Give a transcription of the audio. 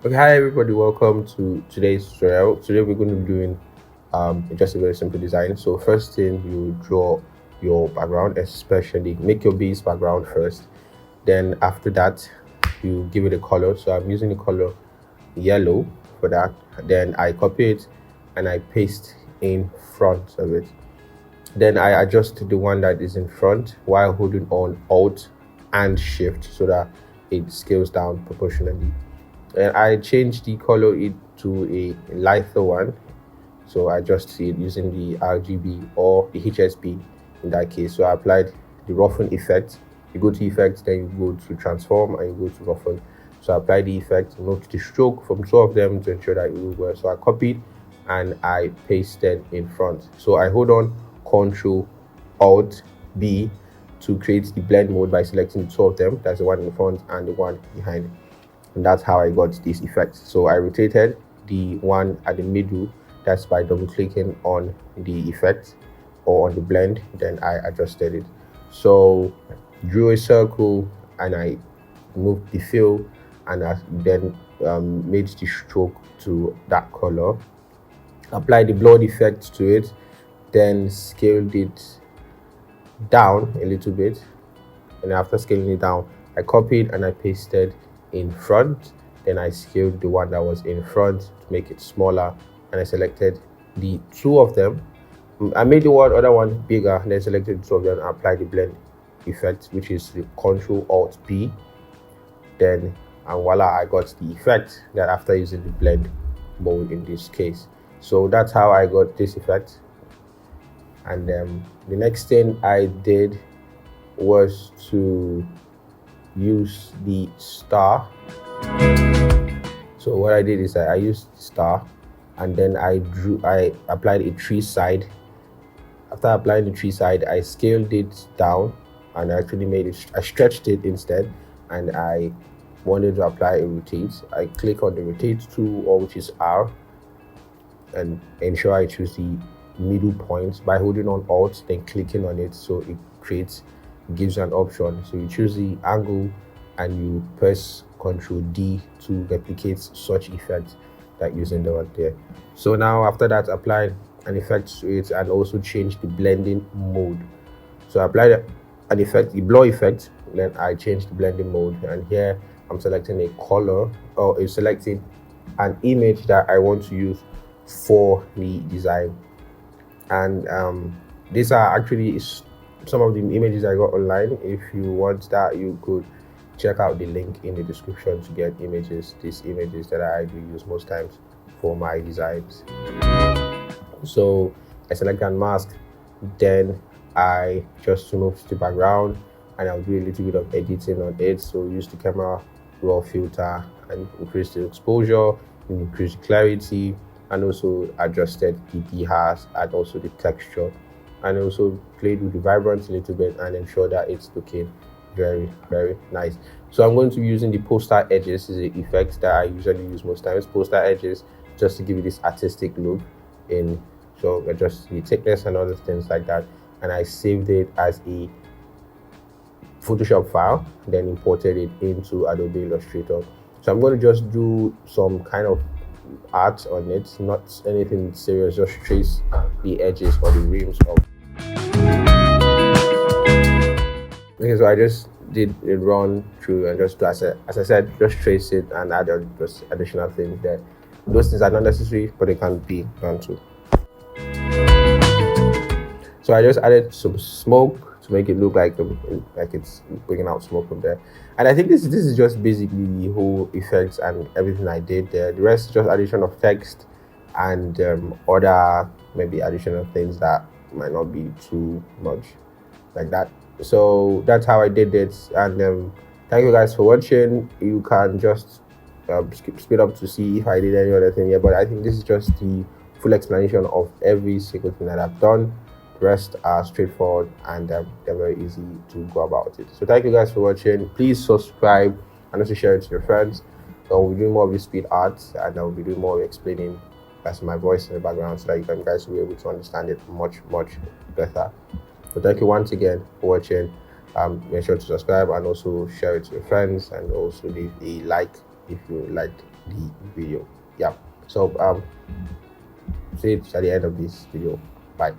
Okay, hi everybody, welcome to today's tutorial. Today we're going to be doing just a very simple design. So first thing, you draw your background, especially make your base background first. Then after that, you give it a color. So I'm using the color yellow for that. Then I copy it and I paste in front of it. Then I adjust the one that is in front while holding on Alt and Shift so that it scales down proportionally. And I changed the color it to a lighter one, so I just see it using the RGB or the HSB in that case. So I applied the roughen effect. You go to effect, then you go to transform and you go to roughen. So I apply the effect, note the stroke from two of them to ensure that it will work. So I copied and I pasted in front. So I hold on Control Alt B to create the blend mode by selecting the two of them. That's the one in front and the one behind. And that's how I got this effect. So I rotated the one at the middle, that's by double clicking on the effect or on the blend, then I adjusted it. So drew a circle and I moved the fill and I then made the stroke to that color, applied the blur effect to it, then scaled it down a little bit, and after scaling it down, I copied and I pasted in front. Then I scaled the one that was in front to make it smaller, and I selected the two of them. I made the other one bigger, and then selected the two of them and applied the blend effect, which is the Control Alt B. Then and voila, I got the effect that after using the blend mode in this case. So that's how I got this effect. And the next thing I did was to use the star. So what I did is I used the star, and then I applied a tree side. After applying the tree side, I scaled it down and I actually I stretched it instead, and I wanted to apply a rotate. I click on the rotate tool, or which is R, and ensure I choose the middle point by holding on Alt, then clicking on it, so it gives you an option. So you choose the angle and you press Ctrl D to replicate such effect that using the one there. So now after that, apply an effect to it and also change the blending mode. So I applied an effect, the blur effect, then I changed the blending mode, and here I'm selecting a color, or selecting an image that I want to use for the design. And these are actually some of the images I got online. If you want that, you could check out the link in the description to get these images that I do use most times for my designs. So I select and mask, then I just remove the background and I'll do a little bit of editing on it. So use the camera raw filter and increase the exposure, increase the clarity, and also adjusted the dehas and also the texture, and also played with the vibrance a little bit and ensure that it's looking very, very nice. So I'm going to be using the poster edges. This is the effect that I usually use most times, poster edges, just to give you this artistic look in. So adjust the thickness and other things like that, and I saved it as a Photoshop file, then imported it into Adobe Illustrator. So I'm going to just do some kind of art on it, not anything serious, just trace the edges or the rims of. Okay, so I just did a run through and just as I said, just trace it and add just additional things there. Those things are not necessary, but they can be done too. So I just added some smoke to make it look like it's bringing out smoke from there. And I think this is just basically the whole effects and everything I did there. The rest is just addition of text and other maybe additional things that might not be too much like that. So that's how I did it. And thank you guys for watching. You can just speed up to see if I did any other thing here, but I think this is just the full explanation of every single thing that I've done. The rest are straightforward and they're very easy to go about it. So thank you guys for watching. Please subscribe and also share it to your friends. So we'll be doing more of this speed art, and I'll be doing more explaining. That's my voice in the background, so that you guys will be able to understand it much better. So thank you once again for watching. Make sure to subscribe and also share it to your friends, and also leave a like if you liked the video. Yeah. So see you at the end of this video. Bye.